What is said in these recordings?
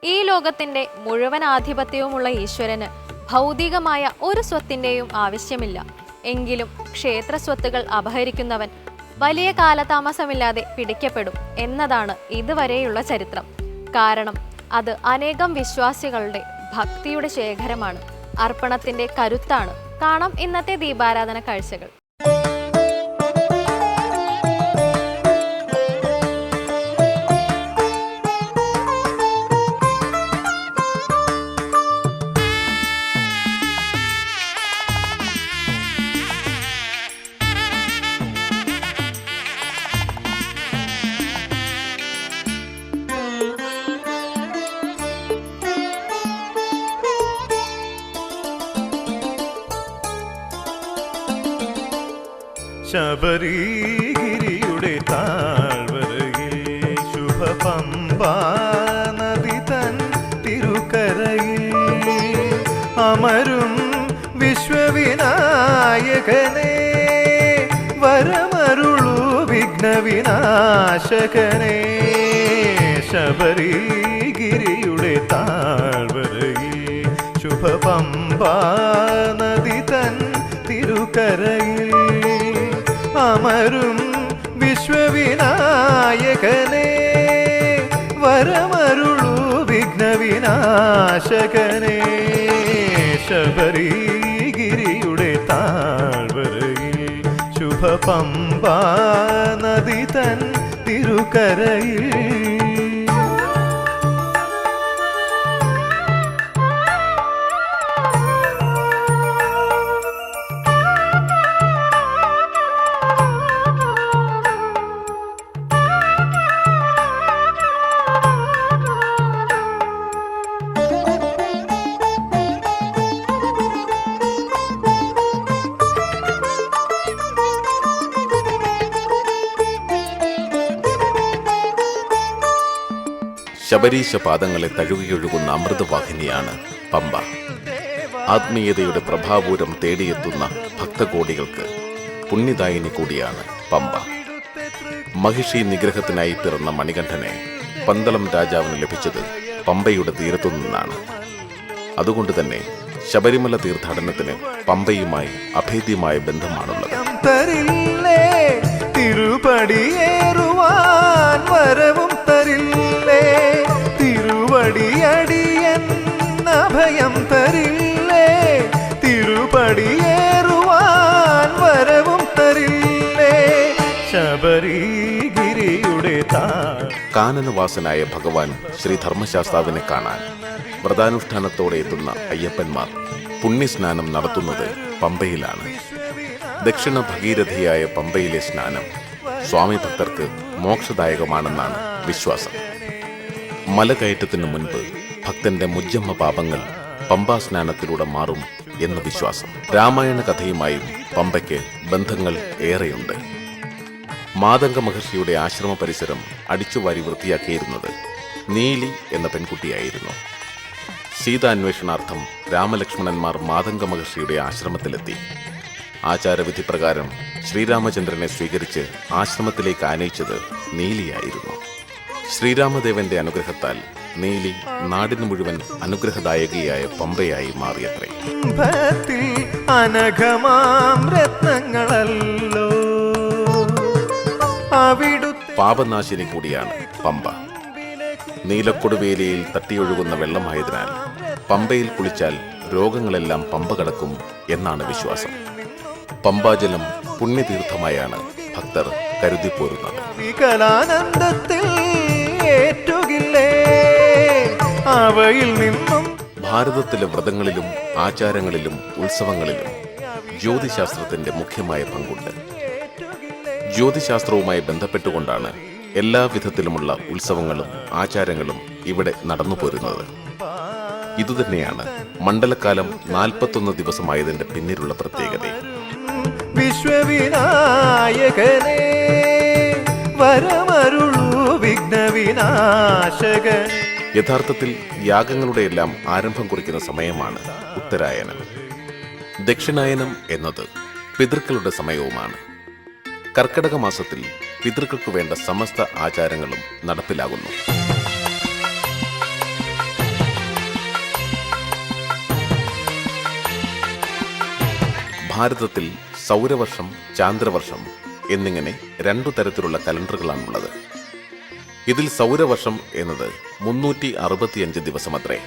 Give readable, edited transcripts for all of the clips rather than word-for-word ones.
ഈ ലോകത്തിന്റെ മുഴുവൻ ആധിപത്യവുമുള്ള ഈശ്വരന് ഭൗതികമായ ഒരു സ്വത്തിൻ്റെയും ആവശ്യമില്ല. എങ്കിലും ക്ഷേത്ര സ്വത്തുകൾ അപഹരിക്കുന്നവൻ വലിയ കാലതാമസമില്ലാതെ പിടിക്കപ്പെടും എന്നതാണ് ഇതുവരെയുള്ള ചരിത്രം. കാരണം അത് അനേകം വിശ്വാസികളുടെ ഭക്തിയുടെ ശേഖരമാണ്, അർപ്പണത്തിന്റെ കരുത്താണ്. കാണാം ഇന്നത്തെ ദീപാരാധന കാഴ്ചകൾ. ശബരിഗിരിയുടെ താഴ്വരയിൽ ശുഭപമ്പാ നദി തൻ തിരുക്കരയിൽ അമരും വിശ്വവിനായകനെ വരമരുളു വിഘ്നവിനാശകനെ. ശബരിഗിരിയുടെ താഴ്വരയിൽ ശുഭപമ്പാ നദി തൻ തിരുക്കരയിൽ അമരും വിശ്വവിനായകനെ വരമരുളു വിഘ്നവിനാശകനെ. ശബരിഗിരിയുടെ താഴ്വരയിൽ ശുഭപമ്പാ നദി തൻ തിരുക്കരയിൽ ശബരീശ പാദങ്ങളെ തഴുകിയൊഴുകുന്ന അമൃതവാഹിനിയാണ് പമ്പ. ആത്മീയതയുടെ പ്രഭാപൂരം തേടിയെത്തുന്ന ഭക്തകോടികൾക്ക് പുണ്യദായിനി കൂടിയാണ് പമ്പ. മഹിഷി നിഗ്രഹത്തിനായി പിറന്ന മണികണ്ഠനെ പന്തളം രാജാവിന് ലഭിച്ചത് പമ്പയുടെ തീരത്തു നിന്നാണ്. അതുകൊണ്ട് തന്നെ ശബരിമല തീർത്ഥാടനത്തിന് പമ്പയുമായി അഭേദ്യമായ ബന്ധമാണുള്ളത്. തിരുപടിയേറുവാൻ വരവും തരില്ലേ, തിരുവടിയടിയൻ അഭയം തരില്ലേ, തിരുപടിയേറുവാൻ വരവും തരില്ലേ. ശബരിഗിരിയുടെ കാനനവാസനായ ഭഗവാൻ ശ്രീ ധർമ്മശാസ്താവിനെ കാണാൻ വ്രതാനുഷ്ഠാനത്തോടെ എത്തുന്ന അയ്യപ്പന്മാർ പുണ്യസ്നാനം നടത്തുന്നത് പമ്പയിലാണ്. ദക്ഷിണ ഭഗീരഥിയായ പമ്പയിലെ സ്നാനം സ്വാമി ഭക്തർക്ക് മോക്ഷദായകമാണെന്നാണ് വിശ്വാസം. മലകയറ്റത്തിനു മുൻപ് ഭക്തന്റെ മുജ്ജമ്മ പാപങ്ങൾ പമ്പാ സ്നാനത്തിലൂടെ മാറും എന്ന് വിശ്വാസം. രാമായണ കഥയുമായും പമ്പയ്ക്ക് ബന്ധങ്ങൾ ഏറെയുണ്ട്. മാതംഗ മഹർഷിയുടെ ആശ്രമ പരിസരം അടിച്ചുവാരി വൃത്തിയാക്കിയിരുന്നത് നീലി എന്ന പെൺകുട്ടിയായിരുന്നു. സീതാന്വേഷണാർത്ഥം രാമലക്ഷ്മണന്മാർ മാതംഗ മഹർഷിയുടെ ആശ്രമത്തിലെത്തി. ആചാരവിധി പ്രകാരം ശ്രീരാമചന്ദ്രനെ സ്വീകരിച്ച് ആശ്രമത്തിലേക്ക് ആനയിച്ചത് നീലിയായിരുന്നു. ശ്രീരാമദേവന്റെ അനുഗ്രഹത്താൽ നീലി നാടിനു മുഴുവൻ അനുഗ്രഹദായകിയായ പമ്പയായി മാറിയത്രേ. പാപനാശിനി കൂടിയാണ് പമ്പ. നീലക്കൊടുവേലിയിൽ തട്ടിയൊഴുകുന്ന വെള്ളമായതിനാൽ പമ്പയിൽ കുളിച്ചാൽ രോഗങ്ങളെല്ലാം പമ്പ കടക്കും എന്നാണ് വിശ്വാസം. പമ്പാജലം പുണ്യതീർത്ഥമായാണ് ഭക്തർ കരുതിപ്പോരുന്നത്. ഭാരതത്തിലെ വ്രതങ്ങളിലും ആചാരങ്ങളിലും ഉത്സവങ്ങളിലും ജ്യോതിശാസ്ത്രത്തിന്റെ മുഖ്യമായ പങ്കുണ്ട്. ജ്യോതിശാസ്ത്രവുമായി ബന്ധപ്പെട്ടുകൊണ്ടാണ് എല്ലാ വിധത്തിലുമുള്ള ഉത്സവങ്ങളും ആചാരങ്ങളും ഇവിടെ നടന്നു പോരുന്നത്. ഇതുതന്നെയാണ് മണ്ഡലകാലം 41 ദിവസമായതിന്റെ പിന്നിലുള്ള പ്രത്യേകത. വിശ്വവിനായകനെ വരമരുളു വിഘ്നവിനാശകൻ. യഥാർത്ഥത്തിൽ യാഗങ്ങളുടെ എല്ലാം ആരംഭം കുറിക്കുന്ന സമയമാണ് ഉത്തരായനം. ദക്ഷിണായനം എന്നത് പിതൃക്കളുടെ സമയവുമാണ്. കർക്കിടക മാസത്തിൽ പിതൃക്കൾക്ക് വേണ്ട സമസ്ത ആചാരങ്ങളും നടപ്പിലാകുന്നു. ഭാരതത്തിൽ സൗരവർഷം, ചാന്ദ്രവർഷം എന്നിങ്ങനെ 2 തരത്തിലുള്ള കലണ്ടറുകളാണുള്ളത്. ഇതിൽ സൗരവർഷം എന്നത് 365 ദിവസമത്രേ.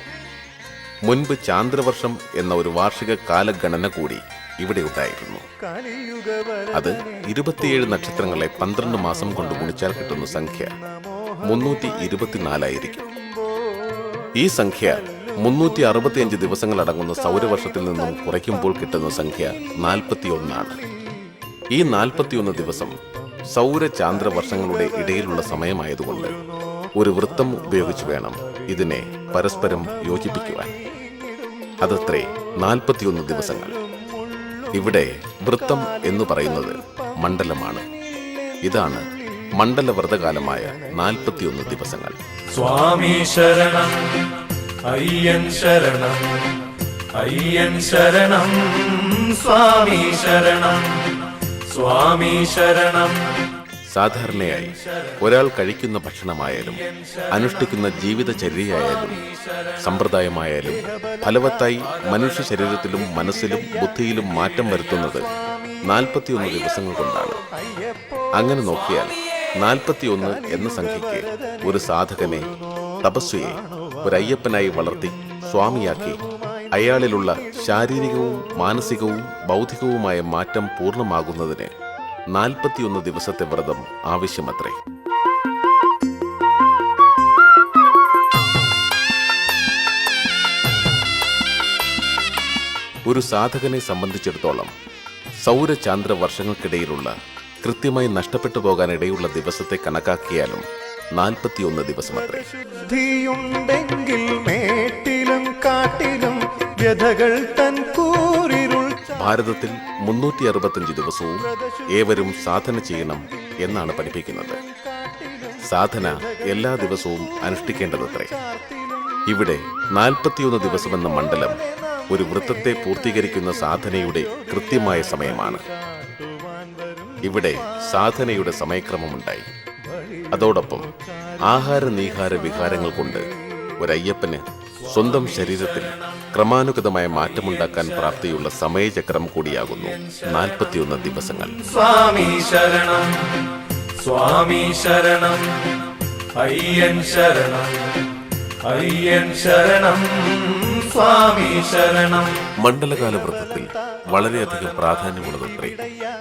മുൻപ് ചാന്ദ്രവർഷം എന്ന ഒരു വാർഷിക കാലഗണന കൂടി ഇവിടെ ഉണ്ടായിരുന്നു. അത് 27 നക്ഷത്രങ്ങളെ 12 മാസം കൊണ്ട് ഗുണിച്ചാൽ കിട്ടുന്ന സംഖ്യ 324 ആയിരിക്കും. ഈ സംഖ്യ 365 ദിവസങ്ങൾ അടങ്ങുന്ന സൗരവർഷത്തിൽ നിന്നും കുറയ്ക്കുമ്പോൾ കിട്ടുന്ന സംഖ്യ 41 ആണ്. ഈ 41 ദിവസം സൗരചാന്ദ്രവർഷങ്ങളുടെ ഇടയിലുള്ള സമയമായതുകൊണ്ട് ഒരു വൃത്തം ഉപയോഗിച്ച് വേണം ഇതിനെ പരസ്പരം യോജിപ്പിക്കുവാൻ. അതത്രേ 41 ദിവസങ്ങൾ. ഇവിടെ വൃത്തം എന്ന് പറയുന്നത് മണ്ഡലമാണ്. ഇതാണ് മണ്ഡലവ്രതകാലമായ 41 ദിവസങ്ങൾ. സ്വാമി ശരണം അയ്യൻ ശരണം, അയ്യൻ ശരണം സ്വാമി ശരണം, സ്വാമി ശരണം. സാധാരണയായി ഒരാൾ കഴിക്കുന്ന ഭക്ഷണമായാലും അനുഷ്ഠിക്കുന്ന ജീവിതചര്യയായാലും സമ്പ്രദായമായാലും ഫലവത്തായി മനുഷ്യ ശരീരത്തിലും മനസ്സിലും ബുദ്ധിയിലും മാറ്റം വരുത്തുന്നത് 41 ദിവസങ്ങൾ കൊണ്ടാണ്. അങ്ങനെ നോക്കിയാൽ 41 എന്ന സംഖ്യയ്ക്ക് ഒരു സാധകനെ, തപസ്വിയെ ഒരു അയ്യപ്പനായി വളർത്തി സ്വാമിയാക്കി അയാളിലുള്ള ശാരീരികവും മാനസികവും ബൗദ്ധികവുമായ മാറ്റം പൂർണ്ണമാകുന്നതിന് 41 ദിവസത്തെ വ്രതം ആവശ്യമത്രേ. ഒരു സാധകനെ സംബന്ധിച്ചിടത്തോളം സൗരചാന്ദ്ര വർഷങ്ങൾക്കിടയിലുള്ള കൃത്യമായി നഷ്ടപ്പെട്ടു പോകാനിടയുള്ള ദിവസത്തെ കണക്കാക്കിയാലും 41 ദിവസമത്രേ. ശുദ്ധിയുണ്ടെങ്കിൽ മേട്ടിലും കാട്ടിലും വ്യഥകൾ തൻ കൂരിരുൾ. ഭാരതത്തിൽ 365 ദിവസവും ഏവരും സാധന ചെയ്യണം എന്നാണ് പഠിപ്പിക്കുന്നത്. സാധന എല്ലാ ദിവസവും അനുഷ്ഠിക്കേണ്ടതത്രേ. ഇവിടെ 41 ദിവസമെന്ന മണ്ഡലം ഒരു വൃത്തത്തെ പൂർത്തീകരിക്കുന്ന സാധനയുടെ കൃത്യമായ സമയമാണ്. ഇവിടെ സാധനയുടെ സമയക്രമമുണ്ടായി. അതോടൊപ്പം ആഹാര നീഹാര വിഹാരങ്ങൾ കൊണ്ട് ഒരയ്യപ്പന് സ്വന്തം ശരീരത്തിൽ ക്രമാനുഗതമായ മാറ്റമുണ്ടാക്കാൻ പ്രാപ്തിയുള്ള സമയചക്രം കൂടിയാകുന്നു 41 ദിവസങ്ങൾ. സ്വാമി ശരണം, സ്വാമി ശരണം, അയ്യൻ ശരണം, അയ്യൻ ശരണം സ്വാമി ശരണം. മണ്ഡലകാല വ്രതത്തിൽ വളരെയധികം പ്രാധാന്യമുള്ളതത്രേ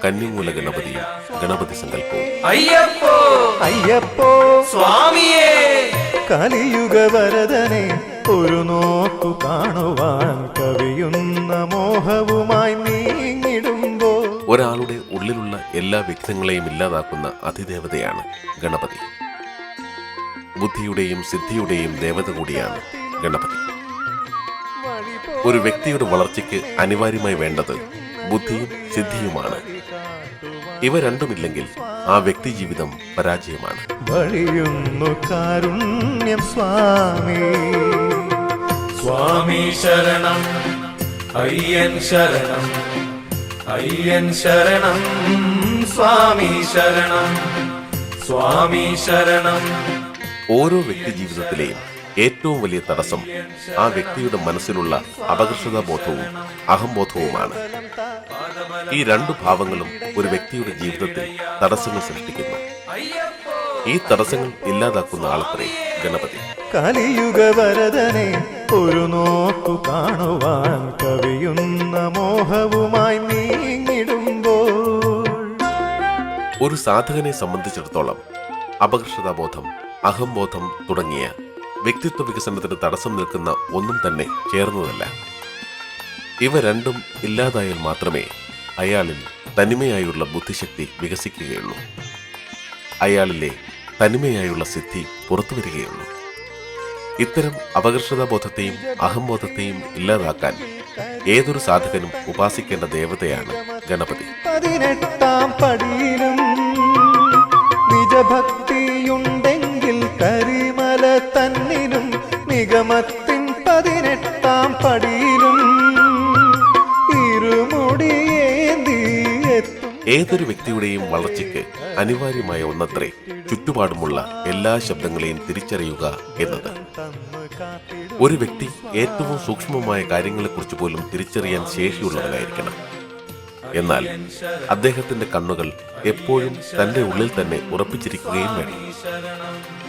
കന്നിമൂല ഗണപതിയും ഗണപതി സങ്കല്പവും. അയ്യപ്പോ അയ്യപ്പോ സ്വാമിയേ, കലിയുഗ വരദനെ ഒരു നോക്കു കാണുവാൻ കവിയുന്ന മോഹവുമായി നീങ്ങിടുമ്പോൾ ഒരാളുടെ ഉള്ളിലുള്ള എല്ലാ വിഘ്നങ്ങളെയും ഇല്ലാതാക്കുന്ന അതിദേവതയാണ് ഗണപതി. ബുദ്ധിയുടെയും സിദ്ധിയുടെയും ദേവത കൂടിയാണ് ഗണപതി. ഒരു വ്യക്തിയുടെ വളർച്ചയ്ക്ക് അനിവാര്യമായി വേണ്ടത് ബുദ്ധിയും സിദ്ധിയുമാണ്. ഇവ രണ്ടുമില്ലെങ്കിൽ ആ വ്യക്തി ജീവിതം പരാജയമാണ്. വഴിയുന്നു കാരുണ്യം സ്വാമി, സ്വാമി ശരണം, അയ്യൻ ശരണം, അയ്യൻ ശരണം സ്വാമി ശരണം, സ്വാമി ശരണം. ഓരോ വ്യക്തി ജീവിതത്തിലെയും ഏറ്റവും വലിയ തടസ്സം ആ വ്യക്തിയുടെ മനസ്സിലുള്ള അപകർഷതാബോധവും അഹംബോധവുമാണ്. ഈ 2 ഭാവങ്ങളും ഒരു വ്യക്തിയുടെ ജീവിതത്തിൽ തടസ്സങ്ങൾ സൃഷ്ടിക്കുന്നു. ഈ തടസ്സങ്ങൾ ഇല്ലാതാക്കുന്ന ആളത്രേ ഗണപതി. കലിയുഗ വരദനെ ഒരു നോക്കു കാണുവാൻ കവിയുന്ന മോഹവുമായി നീങ്ങിടുമ്പോൾ ഒരു സാധകനെ സംബന്ധിച്ചിടത്തോളം അപകർഷതാബോധം, അഹംബോധം തുടങ്ങിയ വ്യക്തിത്വ വികസനത്തിന് തടസ്സം നിൽക്കുന്ന ഒന്നും തന്നെ ചേർന്നതല്ല. ഇവ രണ്ടും ഇല്ലാതായാൽ മാത്രമേ അയാളിൽ തനിമയായുള്ള ബുദ്ധിശക്തി വികസിക്കുകയുള്ളൂ. അയാളിലെ തനിമയായുള്ള സിദ്ധി പുറത്തു വരികയുള്ളൂ. ഇത്തരം അപകർഷതാബോധത്തെയും അഹംബോധത്തെയും ഇല്ലാതാക്കാൻ ഏതൊരു സാധകനും ഉപാസിക്കേണ്ട ദേവതയാണ് ഗണപതി. 18ാം പടിയിലും നിജഭക്തിയുണ്ടെങ്കിൽ കരിമല തന്നിലും നിഗമത്തിൻ 18ാം പടിയിലും ഇരുമുടിയേന്തിയെത്തും. ഏതൊരു വ്യക്തിയുടെയും വളർച്ചയ്ക്ക് അനിവാര്യമായ ഒന്നത്രേ ചുറ്റുപാടുമുള്ള എല്ലാ ശബ്ദങ്ങളെയും തിരിച്ചറിയുക എന്നത്. ഒരു വ്യക്തി ഏറ്റവും സൂക്ഷ്മമായ കാര്യങ്ങളെക്കുറിച്ച് പോലും തിരിച്ചറിയാൻ ശേഷിയുള്ളവനായിരിക്കണം. എന്നാൽ അദ്ദേഹത്തിന്റെ കണ്ണുകൾ എപ്പോഴും തന്റെ ഉള്ളിൽ തന്നെ ഉറപ്പിച്ചിരിക്കുകയും വേണം.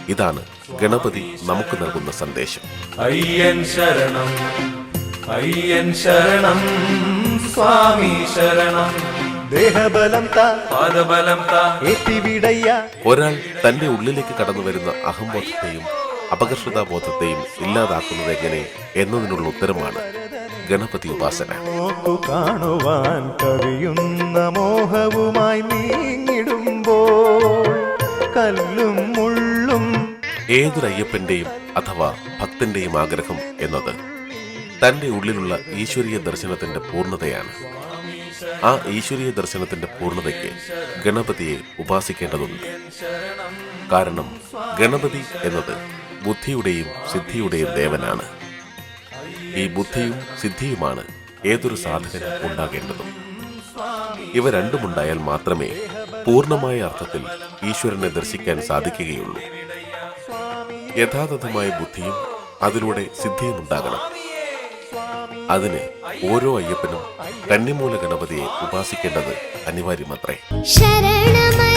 ഇതാണ് ഗണപതി നമുക്ക് നൽകുന്ന സന്ദേശം. അയ്യൻ ശരണം, അയ്യൻ ശരണം, സ്വാമി ശരണം, ദേഹബലം താ പാദബലം താ. ഏറ്റിവിടയ്യ. ഒരാൾ തന്റെ ഉള്ളിലേക്ക് കടന്നു വരുന്ന അഹംബോധത്തെയും അപകർഷതാബോധത്തെയും ഇല്ലാതാക്കുന്നത് എങ്ങനെ എന്നതിനുള്ള ഉത്തരമാണ് ഗണപതി ഉപാസന. നോക്കു കാണുവാൻ കവിയുന്ന മോഹവുമായി നീങ്ങിടുമ്പോൾ കല്ലും മുള്ളും. ഏതൊരു അയ്യപ്പന്റെയും അഥവാ ഭക്തന്റെയും ആഗ്രഹം എന്നത് തന്റെ ഉള്ളിലുള്ള ഈശ്വരീയ ദർശനത്തിന്റെ പൂർണ്ണതയാണ്. ആ ഈശ്വരീയ ദർശനത്തിന്റെ പൂർണ്ണതയ്ക്ക് ഗണപതിയെ ഉപാസിക്കേണ്ടതുണ്ട്. കാരണം ഗണപതി എന്നത് ബുദ്ധിയുടെയും സിദ്ധിയുടെയും ദേവനാണ്. ഈ ബുദ്ധിയും സിദ്ധിയുമാണ് ഏതൊരു സാധകനും ഉണ്ടാകേണ്ടതും. ഇവ രണ്ടുമുണ്ടായാൽ മാത്രമേ പൂർണ്ണമായ അർത്ഥത്തിൽ ഈശ്വരനെ ദർശിക്കാൻ സാധിക്കുകയുള്ളൂ. യഥാതഥമായ ബുദ്ധിയും അതിലൂടെ സിദ്ധിയും ഉണ്ടാകണം. അതിന് ഓരോ അയ്യപ്പനും കന്നിമൂല ഗണപതിയെ ഉപാസിക്കേണ്ടത് അനിവാര്യമത്രേ. ശരണമ